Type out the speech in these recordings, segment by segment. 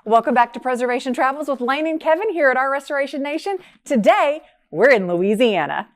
Welcome back to Preservation Travels with Lane and Kevin here at our Restoration Nation. Today, we're in Louisiana.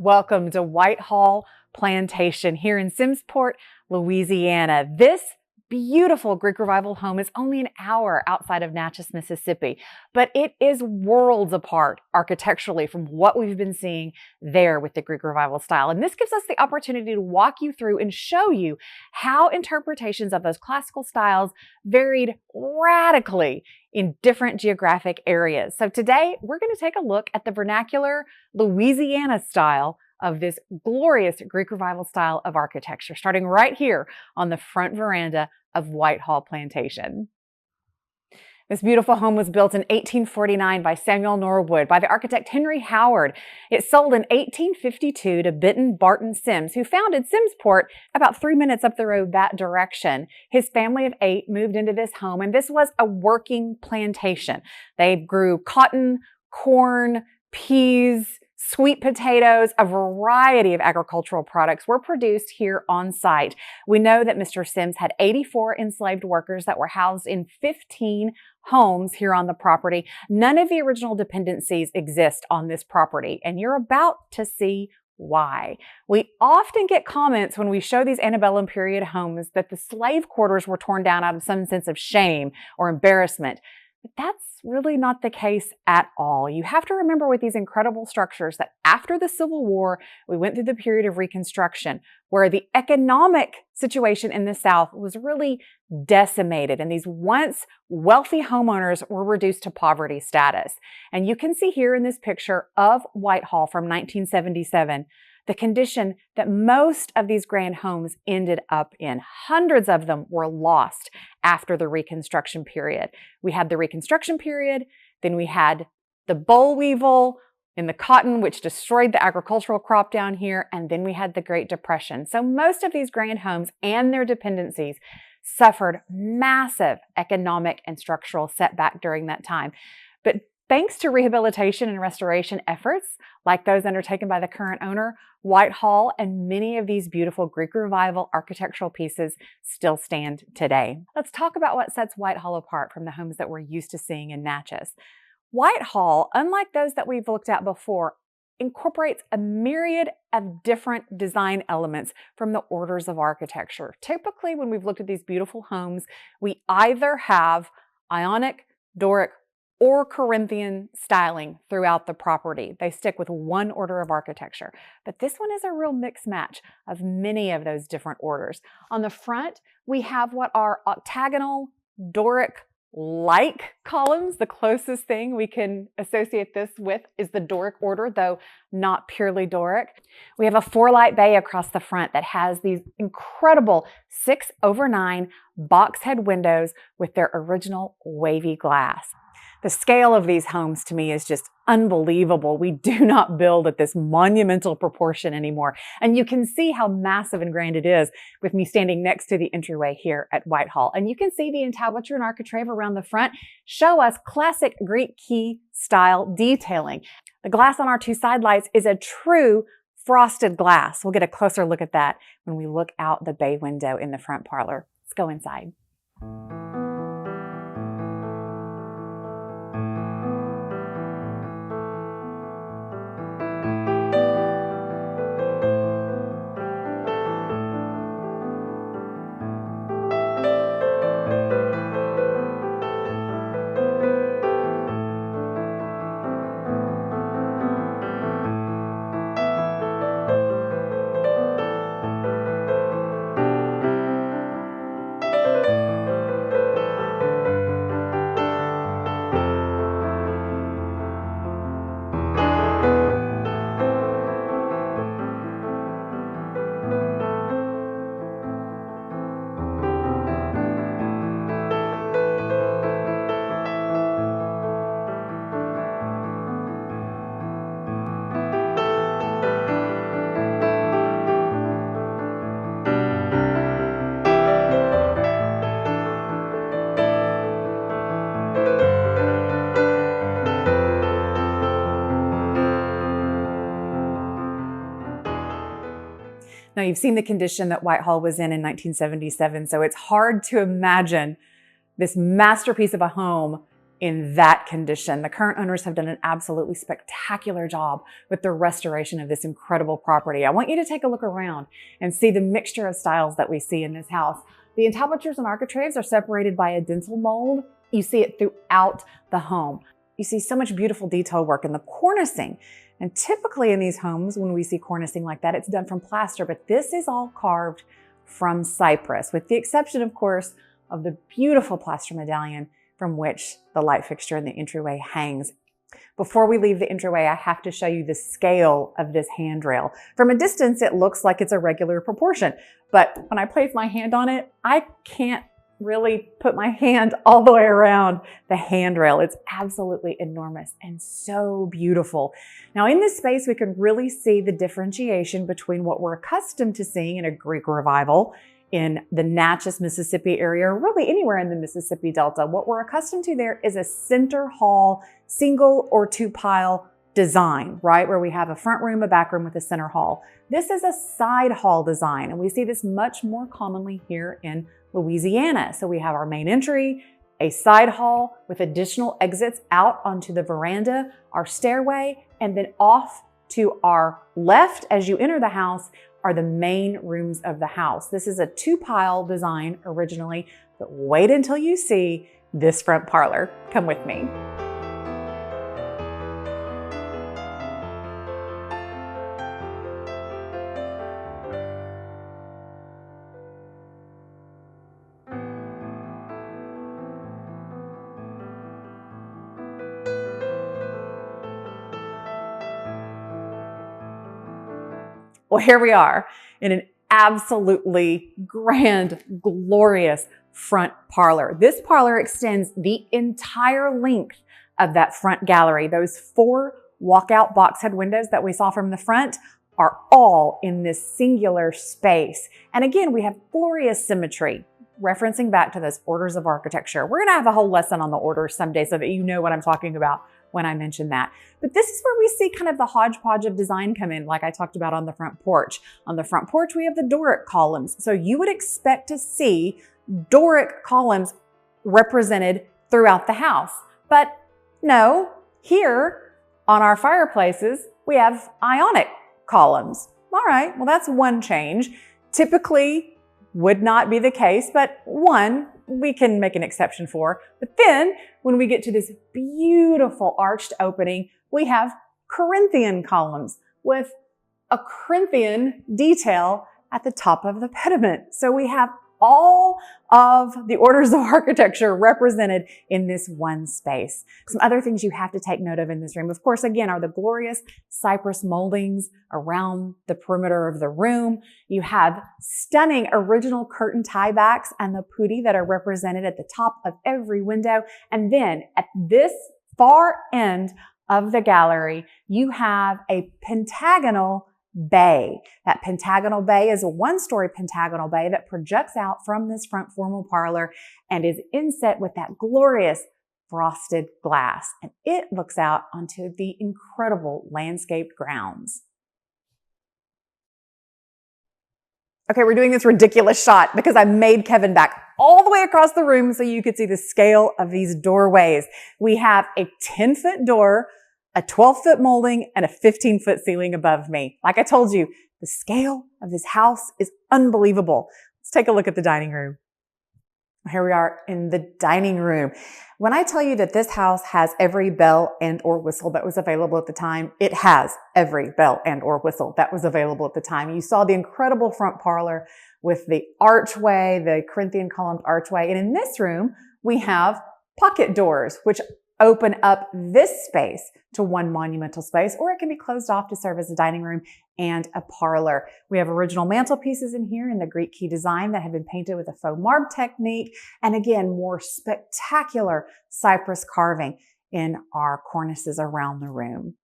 Welcome to Whitehall Plantation here in Simmsport, Louisiana. This beautiful Greek Revival home is only an hour outside of Natchez, Mississippi, but it is worlds apart architecturally from what we've been seeing there with the Greek Revival style. And this gives us the opportunity to walk you through and show you how interpretations of those classical styles varied radically in different geographic areas. So today we're going to take a look at the vernacular Louisiana style of this glorious Greek Revival style of architecture, starting right here on the front veranda of Whitehall Plantation. This beautiful home was built in 1849 by Samuel Norwood by the architect Henry Howard. It sold in 1852 to Benton Barton Sims, who founded Simmsport about 3 minutes up the road that direction. His family of 8 moved into this home, and this was a working plantation. They grew cotton, corn, peas, sweet potatoes. A variety of agricultural products were produced here on site. We know that Mr. Sims had 84 enslaved workers that were housed in 15 homes here on the property. None of the original dependencies exist on this property, and you're about to see why. We often get comments when we show these antebellum period homes that the slave quarters were torn down out of some sense of shame or embarrassment. But that's really not the case at all. You have to remember with these incredible structures that after the Civil War, we went through the period of Reconstruction where the economic situation in the South was really decimated, and these once wealthy homeowners were reduced to poverty status. And you can see here in this picture of Whitehall from 1977, the condition that most of these grand homes ended up in. Hundreds of them were lost after the Reconstruction period. We had the Reconstruction period, then we had the boll weevil in the cotton, which destroyed the agricultural crop down here, and then we had the Great Depression. So most of these grand homes and their dependencies suffered massive economic and structural setback during that time. But thanks to rehabilitation and restoration efforts like those undertaken by the current owner, Whitehall and many of these beautiful Greek Revival architectural pieces still stand today. Let's talk about what sets Whitehall apart from the homes that we're used to seeing in Natchez. Whitehall, unlike those that we've looked at before, incorporates a myriad of different design elements from the orders of architecture. Typically, when we've looked at these beautiful homes, we either have Ionic, Doric, or Corinthian styling throughout the property. They stick with one order of architecture. But this one is a real mix match of many of those different orders. On the front, we have what are octagonal, Doric-like columns. The closest thing we can associate this with is the Doric order, though not purely Doric. We have a 4-light bay across the front that has these incredible 6/9 box head windows with their original wavy glass. The scale of these homes to me is just unbelievable. We do not build at this monumental proportion anymore. And you can see how massive and grand it is with me standing next to the entryway here at Whitehall. And you can see the entablature and architrave around the front show us classic Greek key style detailing. The glass on our two side lights is a true frosted glass. We'll get a closer look at that when we look out the bay window in the front parlor. Let's go inside. Now, you've seen the condition that Whitehall was in 1977, so it's hard to imagine this masterpiece of a home in that condition. The current owners have done an absolutely spectacular job with the restoration of this incredible property. I want you to take a look around and see the mixture of styles that we see in this house. The entablatures and architraves are separated by a dentil mold. You see it throughout the home. You see so much beautiful detail work in the cornicing. And typically in these homes, when we see cornicing like that, it's done from plaster, but this is all carved from cypress, with the exception, of course, of the beautiful plaster medallion from which the light fixture in the entryway hangs. Before we leave the entryway, I have to show you the scale of this handrail. From a distance, it looks like it's a regular proportion, but when I place my hand on it, I can't really put my hand all the way around the handrail. It's absolutely enormous and so beautiful. Now in this space, we can really see the differentiation between what we're accustomed to seeing in a Greek revival in the Natchez, Mississippi area, or really anywhere in the Mississippi Delta. What we're accustomed to there is a center hall, single or two pile design, right? Where we have a front room, a back room with a center hall. This is a side hall design, and we see this much more commonly here in Louisiana. So we have our main entry, a side hall with additional exits out onto the veranda, our stairway, and then off to our left as you enter the house are the main rooms of the house. This is a two-pile design originally, but wait until you see this front parlor. Come with me. Well, here we are in an absolutely grand, glorious front parlor. This parlor extends the entire length of that front gallery. Those 4 walkout box head windows that we saw from the front are all in this singular space. And again, we have glorious symmetry, referencing back to those orders of architecture. We're gonna have a whole lesson on the orders someday so that you know what I'm talking about when I mention that. But this is where we see kind of the hodgepodge of design come in, like I talked about on the front porch. On the front porch, we have the Doric columns. So you would expect to see Doric columns represented throughout the house. But no, here on our fireplaces, we have Ionic columns. All right, well, that's one change. Typically would not be the case, but one we can make an exception for. But then when we get to this beautiful arched opening, we have Corinthian columns with a Corinthian detail at the top of the pediment. So we have all of the orders of architecture represented in this one space. Some other things you have to take note of in this room, of course, again, are the glorious cypress moldings around the perimeter of the room. You have stunning original curtain tiebacks and the putti that are represented at the top of every window. And then at this far end of the gallery, you have a pentagonal bay. That pentagonal bay is a one-story pentagonal bay that projects out from this front formal parlor and is inset with that glorious frosted glass. And it looks out onto the incredible landscaped grounds. Okay, we're doing this ridiculous shot because I made Kevin back all the way across the room so you could see the scale of these doorways. We have a 10-foot door, a 12-foot molding, and a 15-foot ceiling above me. Like I told you, the scale of this house is unbelievable. Let's take a look at the dining room. Here we are in the dining room. When I tell you that this house has every bell and or whistle that was available at the time, it has every bell and or whistle that was available at the time. You saw the incredible front parlor with the archway, the Corinthian columned archway. And in this room, we have pocket doors, which open up this space to one monumental space, or it can be closed off to serve as a dining room and a parlor. We have original mantelpieces in here in the Greek key design that have been painted with a faux marble technique. And again, more spectacular cypress carving in our cornices around the room.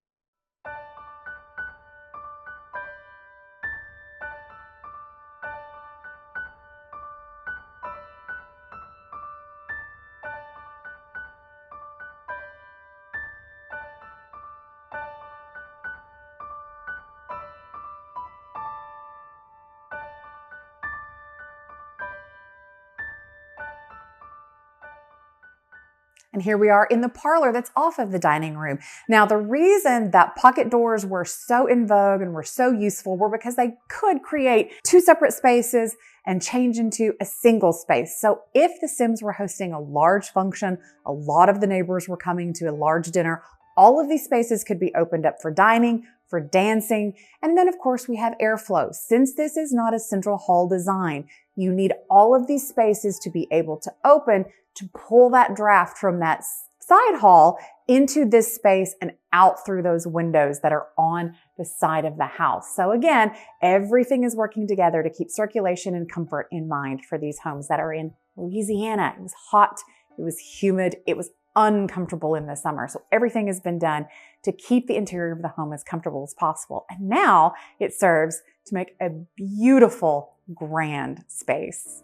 And here we are in the parlor that's off of the dining room. Now, the reason that pocket doors were so in vogue and were so useful were because they could create two separate spaces and change into a single space. So if the Sims were hosting a large function, a lot of the neighbors were coming to a large dinner, all of these spaces could be opened up for dining, for dancing, and then of course we have airflow. Since this is not a central hall design, you need all of these spaces to be able to open to pull that draft from that side hall into this space and out through those windows that are on the side of the house. So again, everything is working together to keep circulation and comfort in mind for these homes that are in Louisiana. It was hot, it was humid, it was uncomfortable in the summer. So everything has been done to keep the interior of the home as comfortable as possible. And now it serves to make a beautiful, grand space.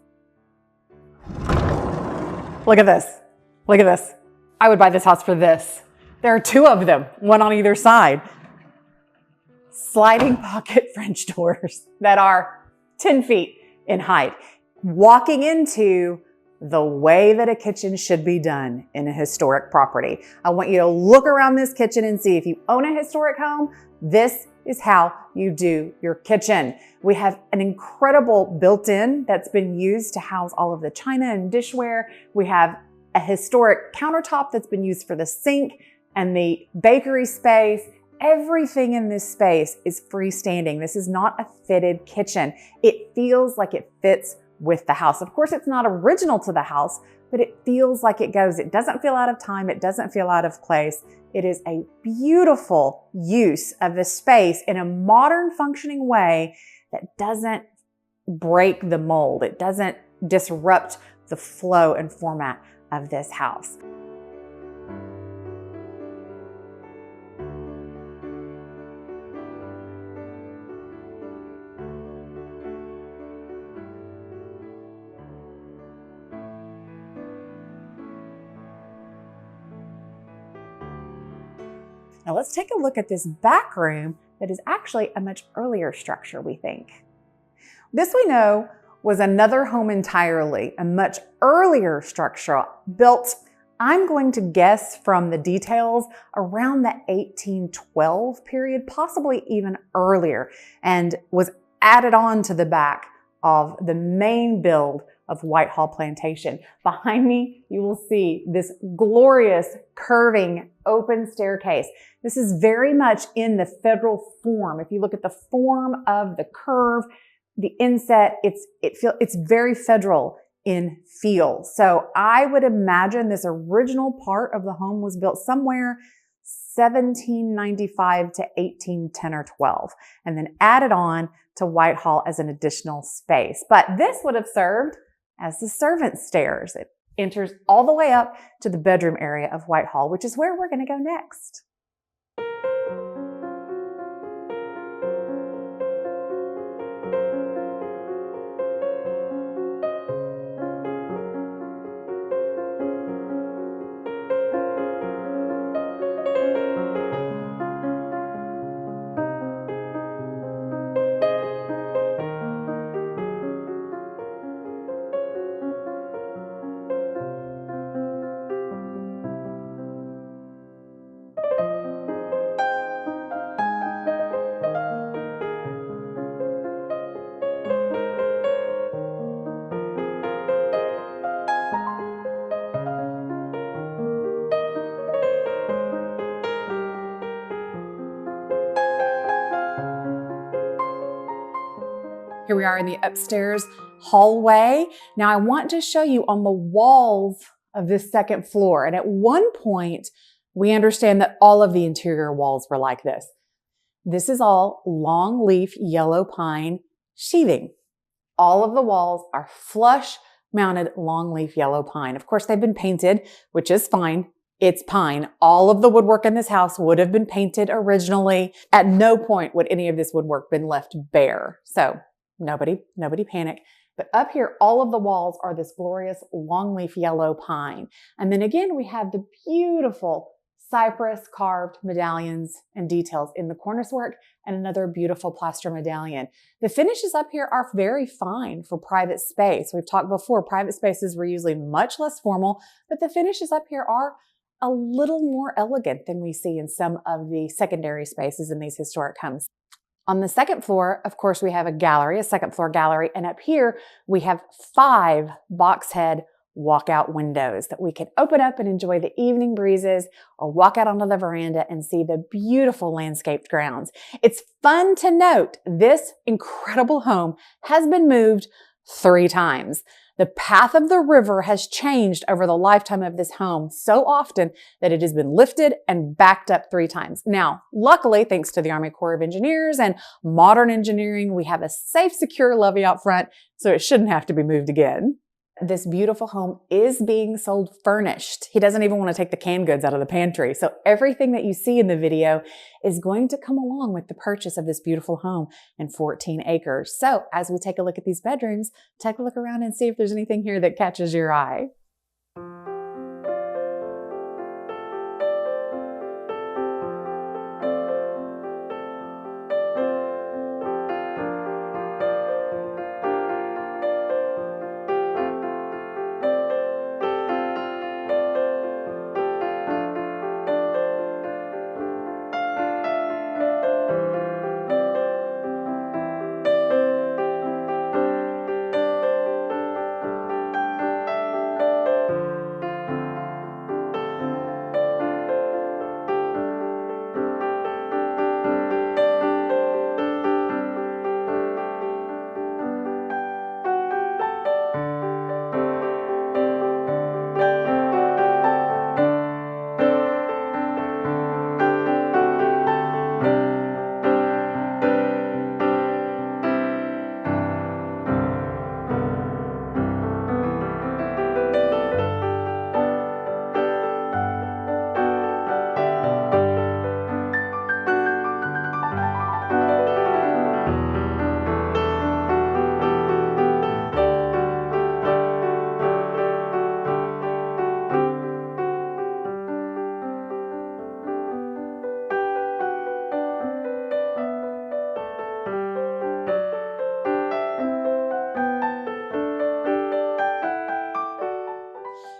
Look at this. Look at this. I would buy this house for this. There are two of them, one on either side. Sliding pocket French doors that are 10 feet in height. Walking into the way that a kitchen should be done in a historic property. I want you to look around this kitchen and see if you own a historic home, this is how you do your kitchen. We have an incredible built-in that's been used to house all of the china and dishware. We have a historic countertop that's been used for the sink and the bakery space. Everything in this space is freestanding. This is not a fitted kitchen. It feels like it fits with the house. Of course, it's not original to the house, but it feels like it goes. It doesn't feel out of time. It doesn't feel out of place. It is a beautiful use of the space in a modern functioning way that doesn't break the mold. It doesn't disrupt the flow and format of this house. Now let's take a look at this back room that is actually a much earlier structure, we think. This we know was another home entirely, a much earlier structure built, I'm going to guess from the details, around the 1812 period, possibly even earlier, and was added on to the back of the main build of Whitehall Plantation. Behind me, you will see this glorious curving open staircase. This is very much in the federal form. If you look at the form of the curve, the inset, it's very federal in feel. So I would imagine this original part of the home was built somewhere 1795 to 1810 or 12, and then added on to Whitehall as an additional space. But this would have served as the servants' stairs. It enters all the way up to the bedroom area of Whitehall, which is where we're going to go next. Here we are in the upstairs hallway. Now I want to show you on the walls of this second floor. And at one point, we understand that all of the interior walls were like this. This is all long leaf yellow pine sheathing. All of the walls are flush mounted long leaf yellow pine. Of course, they've been painted, which is fine. It's pine. All of the woodwork in this house would have been painted originally. At no point would any of this woodwork been left bare. So nobody panic. But up here, all of the walls are this glorious longleaf yellow pine. And then again, we have the beautiful cypress carved medallions and details in the cornice work and another beautiful plaster medallion. The finishes up here are very fine for private space. We've talked before, private spaces were usually much less formal, but the finishes up here are a little more elegant than we see in some of the secondary spaces in these historic homes. On the second floor, of course, we have a gallery, a second floor gallery, and up here we have 5 box head walkout windows that we can open up and enjoy the evening breezes or walk out onto the veranda and see the beautiful landscaped grounds. It's fun to note this incredible home has been moved 3 times. The path of the river has changed over the lifetime of this home so often that it has been lifted and backed up 3 times. Now, luckily, thanks to the Army Corps of Engineers and modern engineering, we have a safe, secure levee out front, so it shouldn't have to be moved again. This beautiful home is being sold furnished. He doesn't even want to take the canned goods out of the pantry. So everything that you see in the video is going to come along with the purchase of this beautiful home and 14 acres. So as we take a look at these bedrooms, take a look around and see if there's anything here that catches your eye.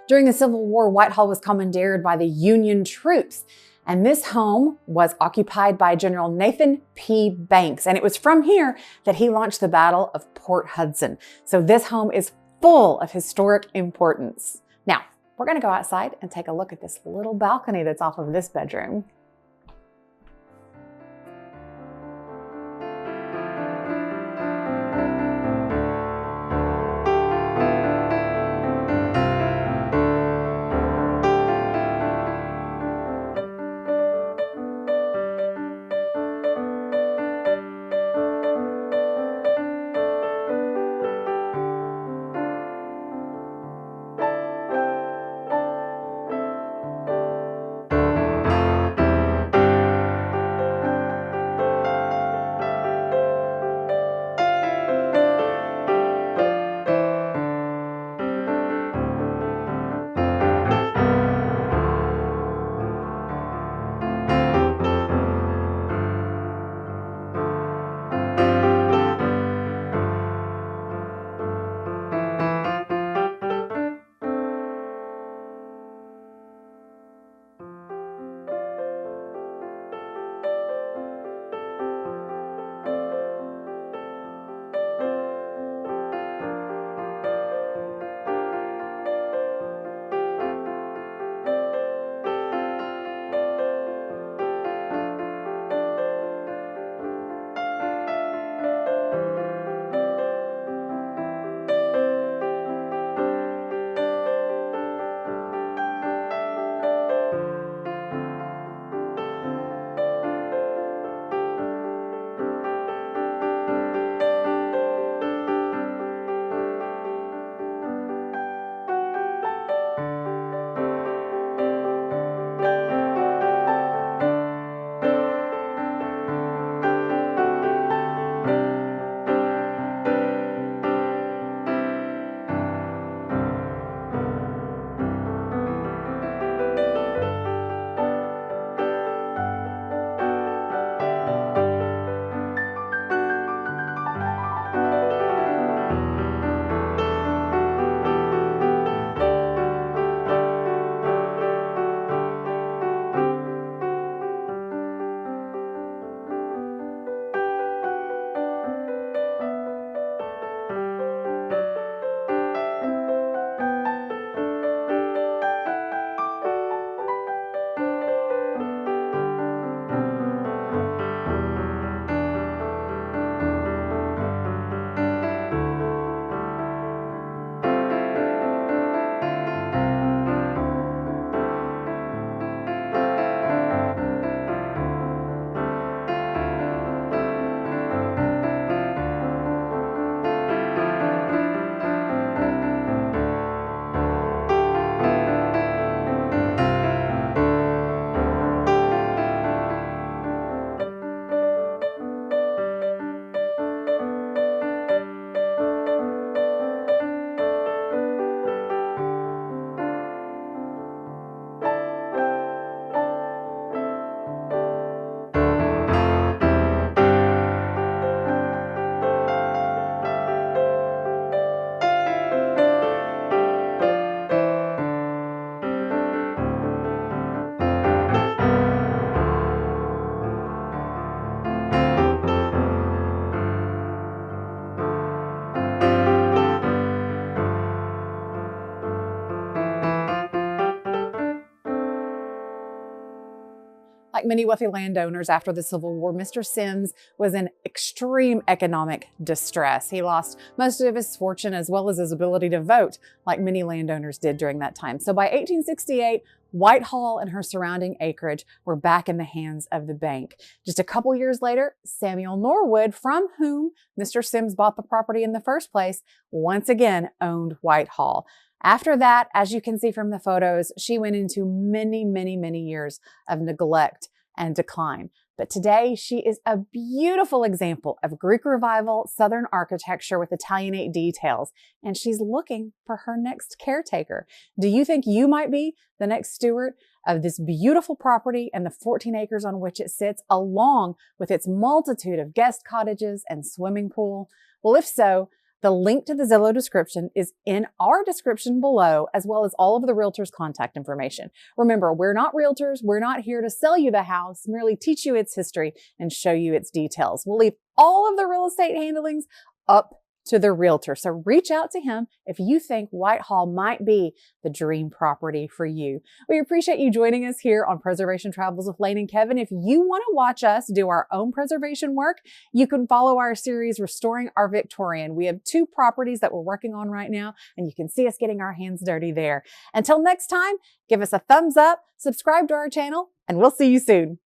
During the Civil War, Whitehall was commandeered by the Union troops, and this home was occupied by General Nathan P. Banks, and it was from here that he launched the Battle of Port Hudson. So this home is full of historic importance. Now, we're going to go outside and take a look at this little balcony that's off of this bedroom. Like many wealthy landowners after the Civil War, Mr. Sims was in extreme economic distress. He lost most of his fortune as well as his ability to vote, like many landowners did during that time. So by 1868, Whitehall and her surrounding acreage were back in the hands of the bank. Just a couple years later, Samuel Norwood, from whom Mr. Sims bought the property in the first place, once again owned Whitehall. After that, as you can see from the photos, she went into many years of neglect and decline. But today, she is a beautiful example of Greek Revival Southern architecture with Italianate details, and she's looking for her next caretaker. Do you think you might be the next steward of this beautiful property and the 14 acres on which it sits, along with its multitude of guest cottages and swimming pool? Well, if so, the link to the Zillow description is in our description below, as well as all of the realtor's contact information. Remember, we're not realtors. We're not here to sell you the house, merely teach you its history and show you its details. We'll leave all of the real estate handlings up to the realtor. So reach out to him if you think Whitehall might be the dream property for you. We appreciate you joining us here on Preservation Travels with Lane and Kevin. If you want to watch us do our own preservation work, you can follow our series, Restoring Our Victorian. We have 2 properties that we're working on right now, and you can see us getting our hands dirty there. Until next time, give us a thumbs up, subscribe to our channel, and we'll see you soon.